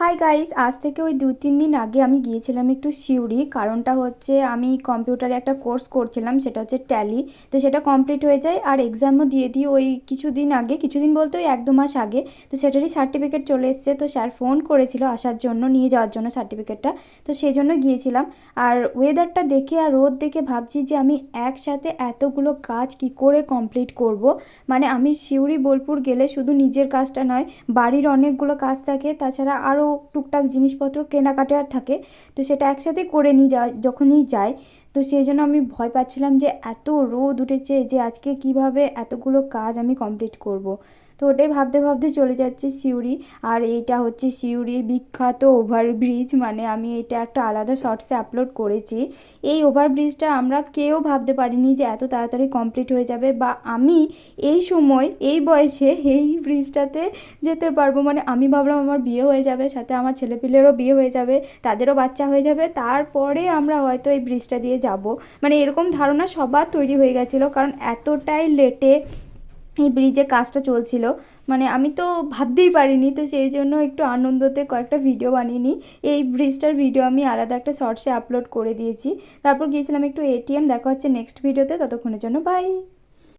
Hi guys, আজ থেকে ওই 2-3 দিন আগে আমি গিয়েছিলাম একটু সিউড়ি। কারণটা হচ্ছে আমি কম্পিউটারে একটা কোর্স করছিলাম, সেটা হচ্ছে ট্যালি। তো সেটা কমপ্লিট হয়ে যায় আর এক্সামও দিয়ে দিই ওই কিছুদিন আগে, কিছুদিন বলতে ওই 1-2 মাস আগে। তো সেটারই সার্টিফিকেট চলে এসছে। তো স্যার ফোন করেছিল আসার জন্য, নিয়ে যাওয়ার জন্য সার্টিফিকেটটা। তো সেই জন্য গিয়েছিলাম। আর ওয়েদারটা দেখে আর রোদ দেখে ভাবছি যে আমি একসাথে এতগুলো কাজ কি করে কমপ্লিট করব। মানে আমি সিউড়ি বোলপুর গেলে শুধু নিজের কাজটা নয়, বাড়ির অনেকগুলো কাজ থাকে, তাছাড়া আরও টুকটাক জিনিসপত্র কেনাকাটার থাকে। তো সেটা একসাথে করে নিয়ে যাওয়া যখনই যাই। তো সেই জন্য আমি ভয় পাচ্ছিলাম যে এত রোদ উঠেছে যে আজকে কিভাবে এতগুলো কাজ আমি কমপ্লিট করব। তো ওটাই ভাবতে ভাবতে চলে যাচ্ছি সিউড়ি। আর এইটা হচ্ছে সিউড়ির বিখ্যাত ওভারব্রিজ, মানে আমি এটা একটা আলাদা শর্টসে আপলোড করেছি। এই ওভারব্রিজটা আমরা কেউ ভাবতে পারিনি যে এত তাড়াতাড়ি কমপ্লিট হয়ে যাবে, বা আমি এই সময় এই বয়সে এই ব্রিজটাতে যেতে পারবো। মানে আমি ভাবলাম আমার বিয়ে হয়ে যাবে, সাথে আমার ছেলেপিলেরও বিয়ে হয়ে যাবে, তাদেরও বাচ্চা হয়ে যাবে, তারপরে আমরা হয়তো এই ব্রিজটা দিয়ে যাব। মানে এরকম ধারণা সবার তৈরি হয়ে গেছিলো, কারণ এতটাই লেটে এই ব্রিজে কাজটা চলছিল। মানে আমি তো ভাবতেই পারিনি। তো সেই জন্য একটু আনন্দতে কয়েকটা ভিডিও বানিয়ে নিই। এই ব্রিজটার ভিডিও আমি আলাদা একটা শর্টসে আপলোড করে দিয়েছি। তারপর গিয়েছিলাম একটু এটিএম। দেখা হচ্ছে নেক্সট ভিডিওতে, ততক্ষণের জন্য বাই।